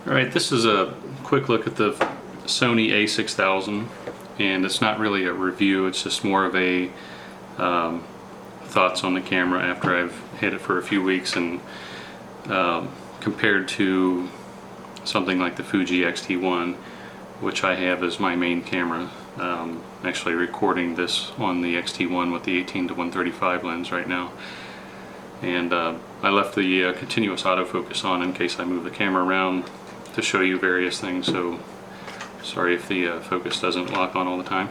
Alright, this is a quick look at the Sony a6000, and it's not really a review, it's just more of a thoughts on the camera after I've had it for a few weeks, and compared to something like the Fuji X-T1, which I have as my main camera. Actually recording this on the X-T1 with the 18-135 lens right now. And I left the continuous autofocus on in case I move the camera around to show you various things, so sorry if the focus doesn't lock on all the time.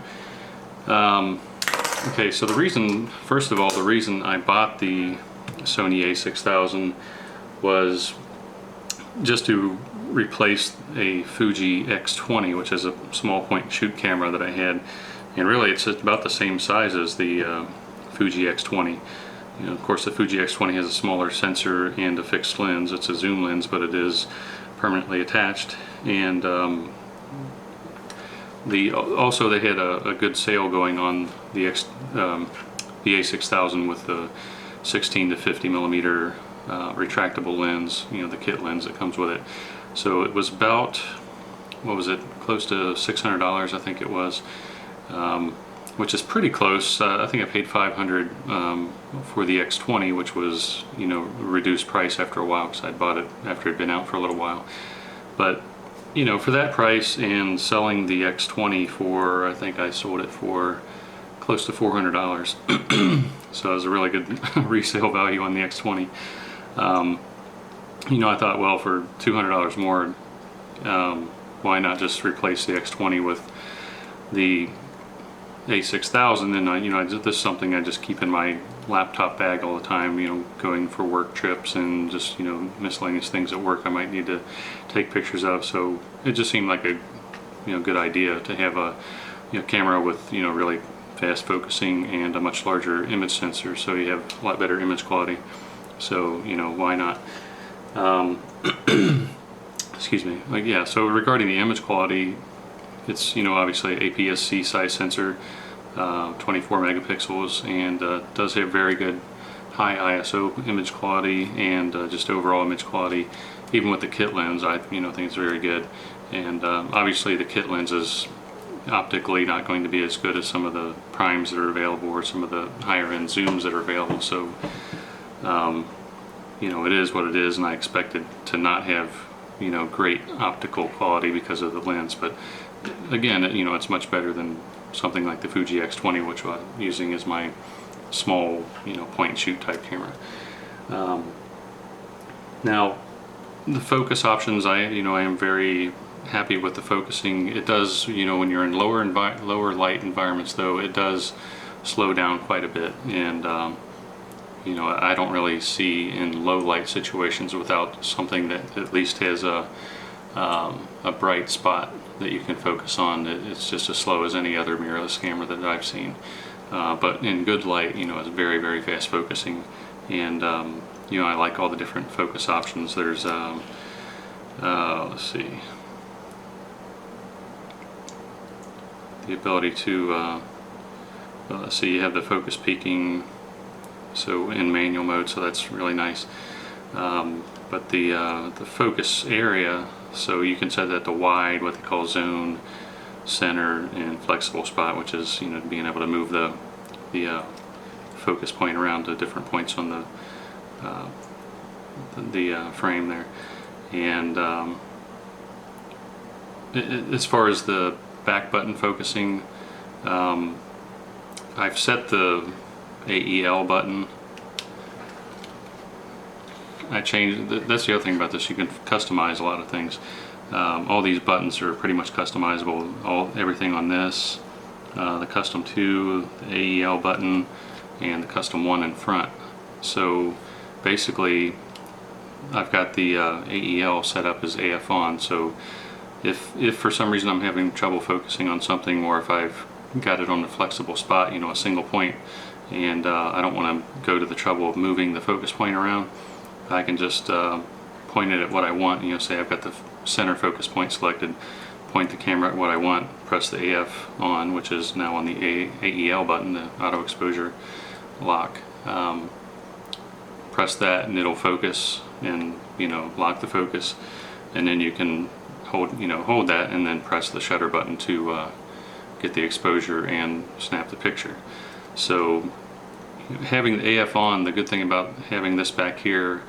Okay, so the reason, first of all, the reason I bought the Sony a6000 was just to replace a Fuji X20, which is a small point and shoot camera that I had, and really it's about the same size as the Fuji X20. You know, of course the Fuji X20 has a smaller sensor and a fixed lens. It's a zoom lens, but it is permanently attached. And also they had a good sale going on the a6000 with the 16 to 50 millimeter retractable lens, you know, the kit lens that comes with it. So it was about, what was it, close to $600 I think it was, which is pretty close. I think I paid $500 for the X20, which was, you know, reduced price after a while because I'd bought it after it had been out for a little while. But you know, for that price and selling the X20 for, I think I sold it for close to $400. So it was a really good resale value on the X20. You know, I thought, well, for $200 more, why not just replace the X20 with the a6000? And you know, this is something I just keep in my laptop bag all the time, you know, going for work trips and just, you know, miscellaneous things at work I might need to take pictures of. So it just seemed like a, you know, good idea to have a, you know, camera with, you know, really fast focusing and a much larger image sensor, so you have a lot better image quality. So, you know, why not? Excuse me. Like, yeah, so regarding the image quality, it's, you know, obviously APS-C size sensor, 24 megapixels, and does have very good high ISO image quality and just overall image quality. Even with the kit lens, I, you know, think it's very good. And obviously the kit lens is optically not going to be as good as some of the primes that are available or some of the higher end zooms that are available. So you know, it is what it is, and I expected to not have, you know, great optical quality because of the lens. But again, you know, it's much better than something like the Fuji X20, which I'm using as my small, you know, point and shoot type camera. Now, the focus options, I am very happy with the focusing. It does, you know, when you're in lower light environments, though, it does slow down quite a bit, and you know, I don't really see in low light situations without something that at least has a bright spot that you can focus on. It's just as slow as any other mirrorless camera that I've seen. But in good light, you know, it's very, very fast focusing, and you know, I like all the different focus options. There's let's see, the ability to let's see, you have the focus peaking, so in manual mode, so that's really nice. But the focus area, so you can set that to wide, what they call zone, center, and flexible spot, which is, you know, being able to move the focus point around to different points on the frame there. And as far as the back button focusing, I've set the AEL button. I changed, that's the other thing about this, you can customize a lot of things. All these buttons are pretty much customizable, everything on this, the custom 2, the AEL button, and the custom 1 in front. So basically I've got the AEL set up as AF on, so if for some reason I'm having trouble focusing on something, or if I've got it on a flexible spot, you know, a single point, and I don't want to go to the trouble of moving the focus point around, I can just point it at what I want. You know, say I've got the center focus point selected, point the camera at what I want, press the AF on, which is now on the AEL button, the auto exposure lock. Press that and it'll focus and, you know, lock the focus. and then you can hold that and then press the shutter button to get the exposure and snap the picture. So having the AF on, the good thing about having this back here,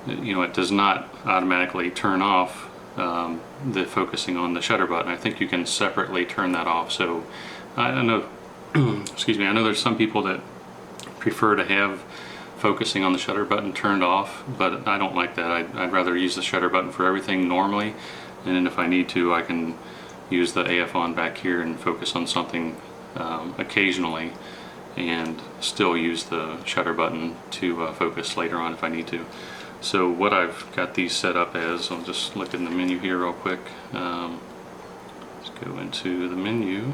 it does not automatically turn off the focusing on the shutter button. I think you can separately turn that off. So I know, excuse me, I know there's some people that prefer to have focusing on the shutter button turned off, but I don't like that. I'd rather use the shutter button for everything normally, and then if I need to, I can use the AF on back here and focus on something occasionally, and still use the shutter button to focus later on if I need to. So what I've got these set up as, I'll just look in the menu here real quick. Let's go into the menu.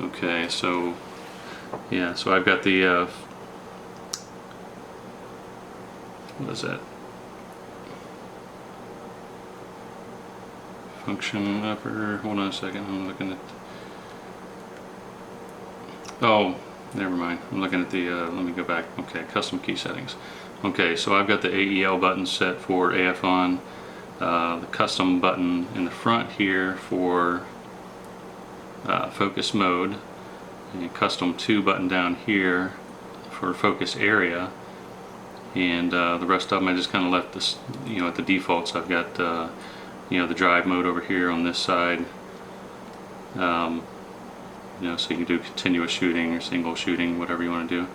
Okay, so yeah, so I've got the what is that? Function upper, hold on a second, I'm looking at, oh, never mind, I'm looking at the, let me go back, okay, custom key settings. Okay, so I've got the AEL button set for AF on, the custom button in the front here for focus mode, and custom 2 button down here for focus area, and the rest of them I just kind of left this, at the defaults. I've got the drive mode over here on this side, so you can do continuous shooting or single shooting, whatever you want to do.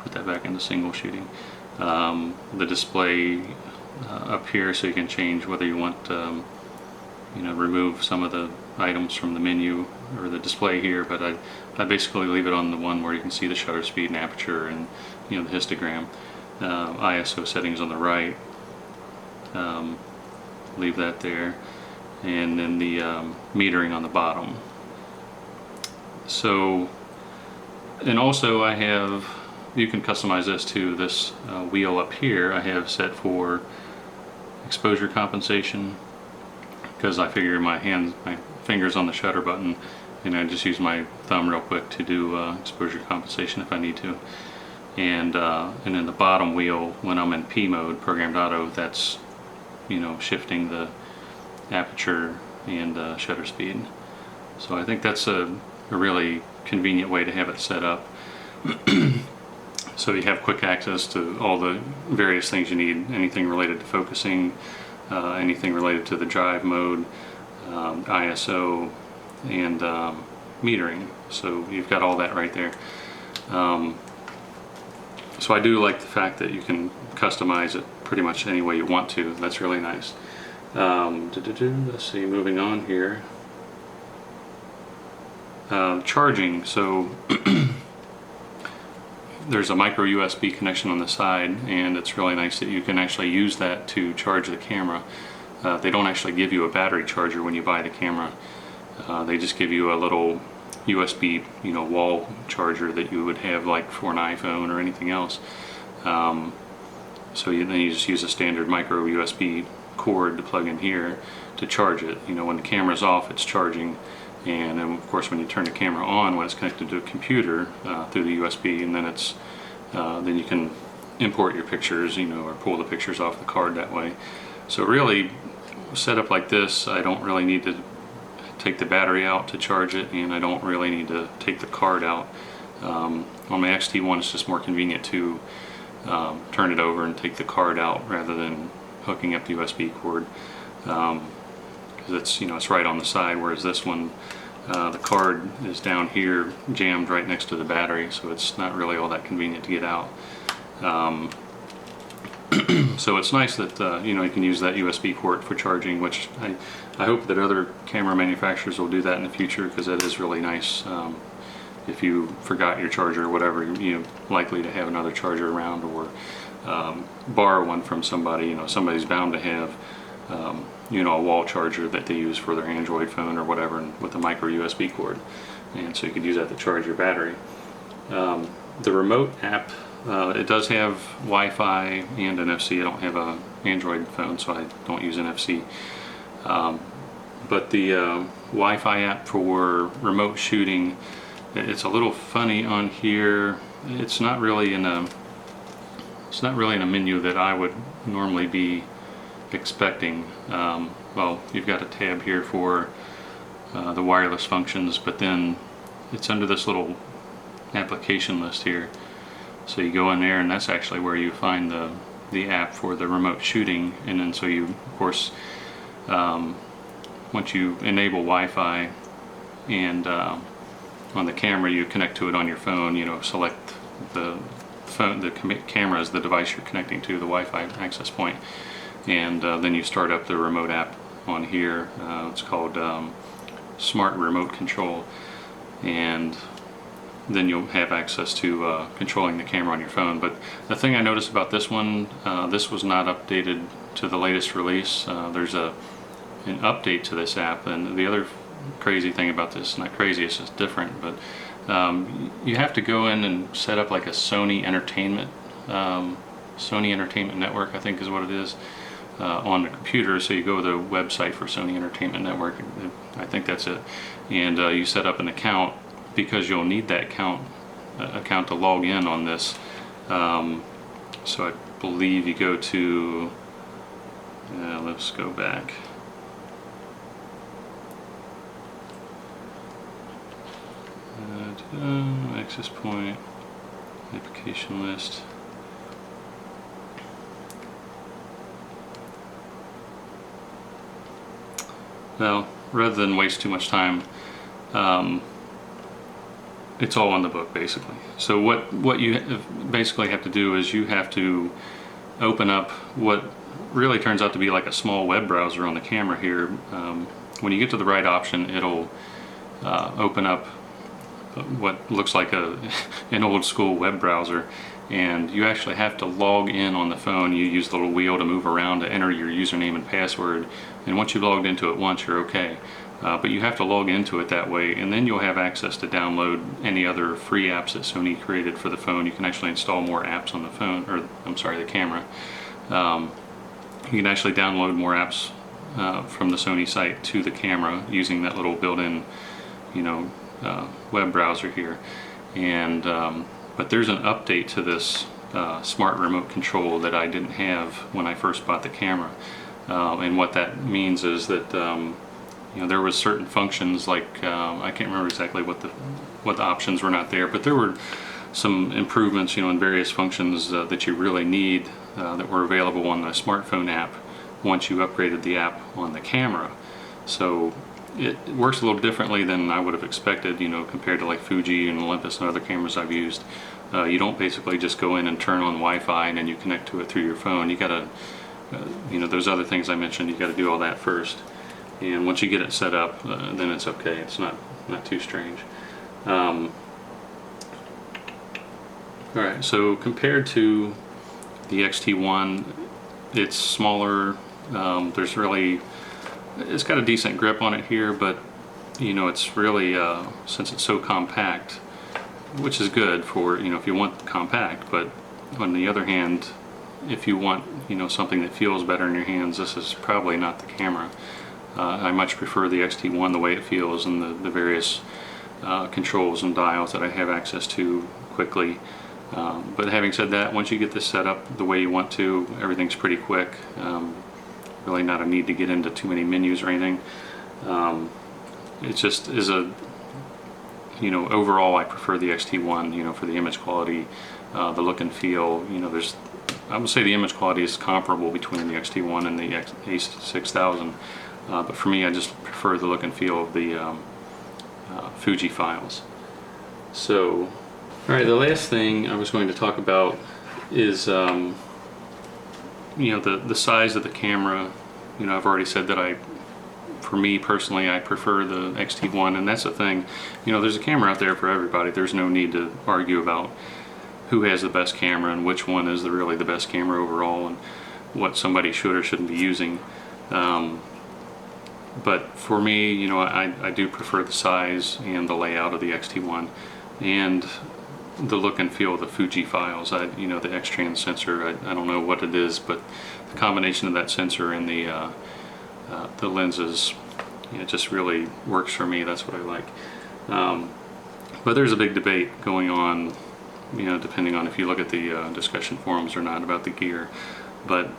Put that back into single shooting. The display up here, so you can change whether you want remove some of the items from the menu or the display here, but I basically leave it on the one where you can see the shutter speed and aperture and the histogram. ISO settings on the right, leave that there, and then the metering on the bottom. So, and also I have, you can customize this too, this wheel up here I have set for exposure compensation, because I figure my fingers on the shutter button, and I just use my thumb real quick to do exposure compensation if I need to. And then the bottom wheel, when I'm in P mode, programmed auto, that's shifting the aperture and shutter speed. So I think that's a really convenient way to have it set up. So you have quick access to all the various things you need, anything related to focusing, anything related to the drive mode, ISO, and metering. So you've got all that right there. So I do like the fact that you can customize it pretty much any way you want to. That's really nice. Let's see, moving on here. Charging. So there's a micro USB connection on the side, and it's really nice that you can actually use that to charge the camera. They don't actually give you a battery charger when you buy the camera. They just give you a little USB, wall charger that you would have like for an iPhone or anything else. So then you just use a standard micro USB cord to plug in here to charge it. When the camera's off, it's charging, and then of course when you turn the camera on, when it's connected to a computer through the USB, and then it's then you can import your pictures, or pull the pictures off the card that way. So really, set up like this, I don't really need to take the battery out to charge it, and I don't really need to take the card out. On my XT1, it's just more convenient to turn it over and take the card out rather than hooking up the USB cord, because it's right on the side, whereas this one, the card is down here jammed right next to the battery, so it's not really all that convenient to get out. So it's nice that you can use that USB port for charging, which I hope that other camera manufacturers will do that in the future, because that is really nice. If you forgot your charger or whatever, you're likely to have another charger around, or borrow one from somebody. Somebody's bound to have a wall charger that they use for their Android phone or whatever, and with a micro USB cord, and so you could use that to charge your battery. The remote app, it does have Wi-Fi and NFC. I don't have an Android phone, so I don't use NFC. But the Wi-Fi app for remote shooting, it's a little funny on here. It's not really in a menu that I would normally be expecting. Well, you've got a tab here for the wireless functions, but then it's under this little application list here. So you go in there, and that's actually where you find the app for the remote shooting. And then so you, of course, once you enable Wi-Fi and on the camera, you connect to it on your phone. You know, select the phone, the camera is the device you're connecting to, the Wi-Fi access point, and then you start up the remote app on here. It's called Smart Remote Control, and then you'll have access to controlling the camera on your phone. But the thing I noticed about this one, this was not updated to the latest release. There's an update to this app, and the other crazy thing about this, not crazy, it's just different, but you have to go in and set up like a Sony Entertainment Network, I think is what it is, on the computer. So you go to the website for Sony Entertainment Network, I think that's it, and you set up an account, because you'll need that account to log in on this. So I believe you go to, let's go back. Access point, application list. Well, rather than waste too much time, it's all on the book basically. So what you basically have to do is you have to open up what really turns out to be like a small web browser on the camera here. When you get to the right option, it'll open up what looks like an old school web browser, and you actually have to log in on the phone. You use the little wheel to move around to enter your username and password, and once you've logged into it once, you're okay. But you have to log into it that way, and then you'll have access to download any other free apps that Sony created for the phone. You can actually install more apps on the phone, or I'm sorry, the camera. You can actually download more apps from the Sony site to the camera using that little built-in, web browser here. And but there's an update to this smart remote control that I didn't have when I first bought the camera, and what that means is that there was certain functions like I can't remember exactly what the options were not there, but there were some improvements in various functions that you really need that were available on the smartphone app once you upgraded the app on the camera. So it works a little differently than I would have expected, compared to like Fuji and Olympus and other cameras I've used. You don't basically just go in and turn on Wi-Fi and then you connect to it through your phone. You gotta, those other things I mentioned, you gotta do all that first. And once you get it set up, then it's okay. It's not too strange. Alright, so compared to the X-T1, it's smaller. It's got a decent grip on it here, but it's really, since it's so compact, which is good for, if you want compact, but on the other hand, if you want, something that feels better in your hands, this is probably not the camera. I much prefer the X-T1, the way it feels, and the various controls and dials that I have access to quickly. But having said that, once you get this set up the way you want to, everything's pretty quick. Really not a need to get into too many menus or anything. It just is overall I prefer the X-T1, for the image quality, the look and feel. I would say the image quality is comparable between the X-T1 and the A6000, but for me, I just prefer the look and feel of the Fuji files. So, alright, the last thing I was going to talk about is the size of the camera. I've already said that for me personally, I prefer the X-T1, and that's the thing. There's a camera out there for everybody. There's no need to argue about who has the best camera and which one is really the best camera overall, and what somebody should or shouldn't be using. But for me, I do prefer the size and the layout of the X-T1, and the look and feel of the Fuji files. The X-Trans sensor, I don't know what it is, but the combination of that sensor and the lenses, it just really works for me. That's what I like. But there's a big debate going on, depending on if you look at the discussion forums or not about the gear. But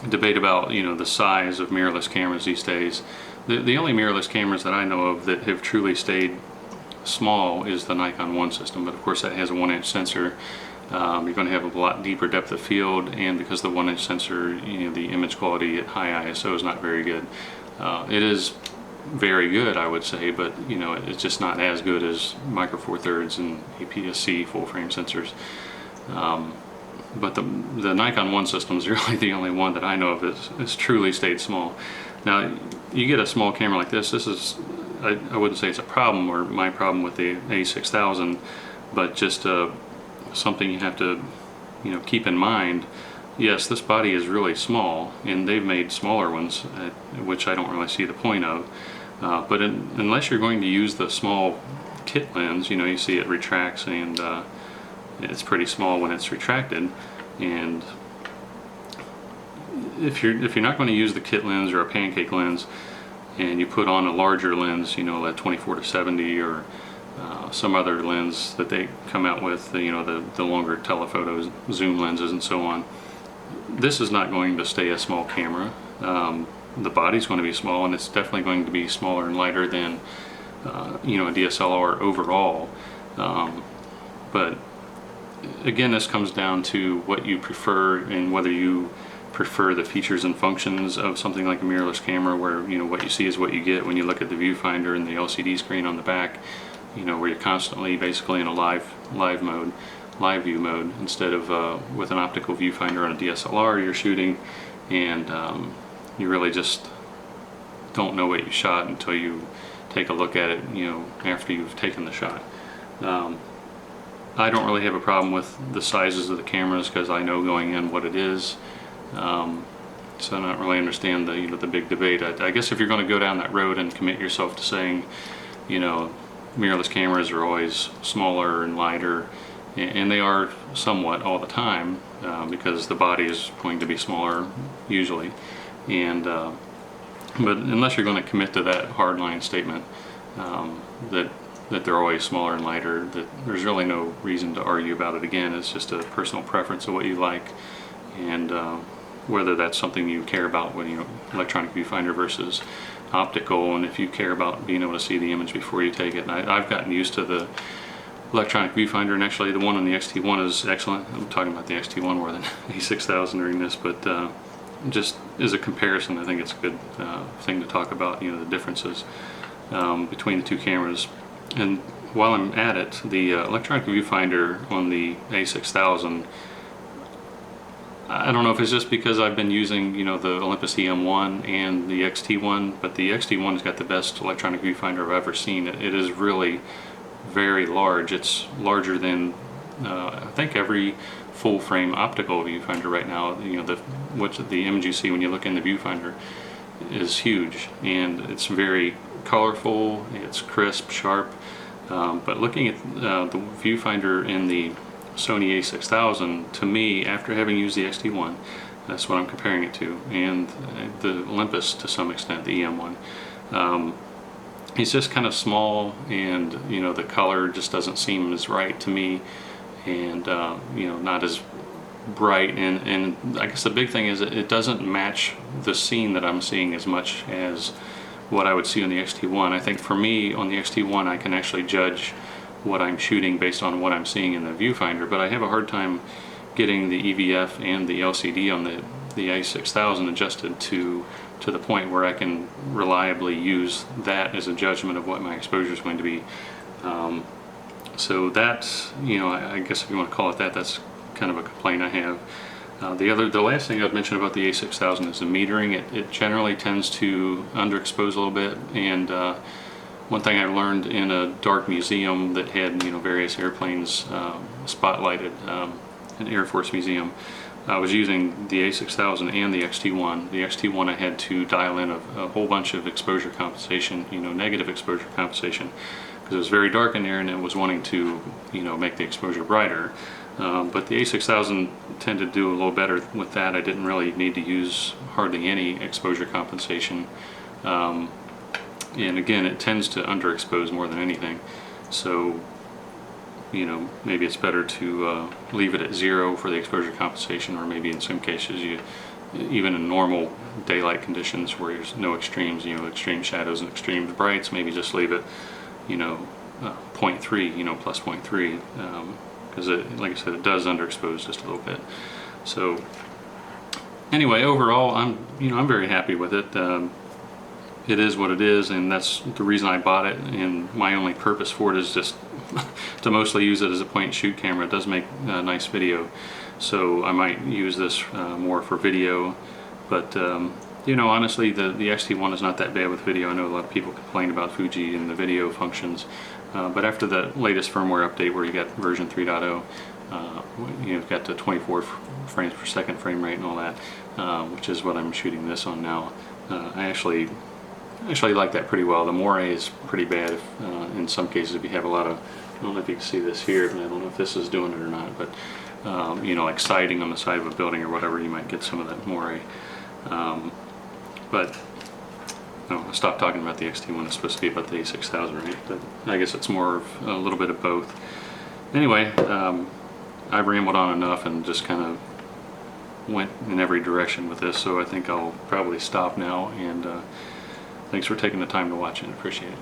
debate about, you know, the size of mirrorless cameras these days. The only mirrorless cameras that I know of that have truly stayed small is the Nikon One system, but of course that has a 1-inch sensor. You're going to have a lot deeper depth of field, and because the 1-inch sensor, you know, the image quality at high ISO is not very good. It is very good, I would say, but you know, it's just not as good as Micro Four Thirds and APS-C full frame sensors. But the Nikon One system is really the only one that I know of that's truly stayed small. Now, you get a small camera like this. This is, I wouldn't say it's a problem or my problem with the A6000, but just something you have to, you know, keep in mind. Yes, this body is really small, and they've made smaller ones, which I don't really see the point of. But unless you're going to use the small kit lens, you know, you see it retracts, and it's pretty small when it's retracted. And if you're not going to use the kit lens or a pancake lens, and you put on a larger lens, you know, a 24-70 or some other lens that they come out with, you know, the longer telephoto zoom lenses and so on, this is not going to stay a small camera. The body's going to be small, and it's definitely going to be smaller and lighter than you know, a DSLR overall. But again, this comes down to what you prefer and whether you prefer the features and functions of something like a mirrorless camera, where, you know, what you see is what you get when you look at the viewfinder and the LCD screen on the back, you know, where you're constantly basically in a live view mode, instead of with an optical viewfinder on a DSLR you're shooting, and you really just don't know what you shot until you take a look at it, you know, after you've taken the shot. I don't really have a problem with the sizes of the cameras because I know going in what it is. So I don't really understand the, you know, the big debate. I guess if you're going to go down that road and commit yourself to saying, you know, mirrorless cameras are always smaller and lighter, and they are somewhat all the time, because the body is going to be smaller usually, and but unless you're going to commit to that hardline statement, that they're always smaller and lighter, that there's really no reason to argue about it. Again, it's just a personal preference of what you like, and whether that's something you care about when, you know, electronic viewfinder versus optical, and if you care about being able to see the image before you take it. And I've gotten used to the electronic viewfinder, and actually the one on the XT1 is excellent. I'm talking about the XT1 more than A6000 during this, but just as a comparison, I think it's a good thing to talk about, you know, the differences between the two cameras. And while I'm at it, the electronic viewfinder on the A6000, I don't know if it's just because I've been using, you know, the Olympus EM1 and the XT1, but the XT1 has got the best electronic viewfinder I've ever seen. It is really very large. It's larger than I think every full frame optical viewfinder right now. You know, the image you see when you look in the viewfinder is huge, and it's very colorful, it's crisp, sharp, but looking at the viewfinder in the Sony A6000, to me, after having used the XT1, that's what I'm comparing it to, and the Olympus to some extent, the EM1, it's just kind of small, and, you know, the color just doesn't seem as right to me, and you know, not as bright, and I guess the big thing is it doesn't match the scene that I'm seeing as much as what I would see on the XT1. I think for me, on the XT1, I can actually judge what I'm shooting based on what I'm seeing in the viewfinder, but I have a hard time getting the EVF and the LCD on the A6000 adjusted to the point where I can reliably use that as a judgment of what my exposure is going to be. So that's, you know, I guess if you want to call it that, that's kind of a complaint I have. The last thing I've mentioned about the A6000 is the metering. It generally tends to underexpose a little bit, and one thing I learned in a dark museum that had, you know, various airplanes spotlighted, an Air Force museum, I was using the A6000 and the XT1. The XT1 I had to dial in a whole bunch of exposure compensation, you know, negative exposure compensation, because it was very dark in there and it was wanting to, you know, make the exposure brighter. But the A6000 tended to do a little better with that. I didn't really need to use hardly any exposure compensation. And again, it tends to underexpose more than anything. So, you know, maybe it's better to leave it at 0 for the exposure compensation, or maybe in some cases you even in normal daylight conditions where there's no extremes, extreme shadows and extreme brights, maybe just leave it, 0.3, plus 0.3, because like I said, it does underexpose just a little bit. So anyway, overall, I'm very happy with it. It is what it is, and that's the reason I bought it, and my only purpose for it is just to mostly use it as a point and shoot camera. It does make nice video, so I might use this more for video, but honestly, the X-T1 is not that bad with video. I know a lot of people complain about Fuji and the video functions, but after the latest firmware update where you got version 3.0, you've got the 24 frames per second frame rate and all that, which is what I'm shooting this on now. I actually like that pretty well. The moire is pretty bad in some cases if you have a lot of, I don't know if you can see this here, but I don't know if this is doing it or not, but like siding on the side of a building or whatever, you might get some of that moire. But no, I stopped talking about the X-T1. It's supposed to be about the A6000, right? But I guess it's more of a little bit of both. Anyway, I've rambled on enough and just kind of went in every direction with this, so I think I'll probably stop now, and thanks for taking the time to watch it. I appreciate it.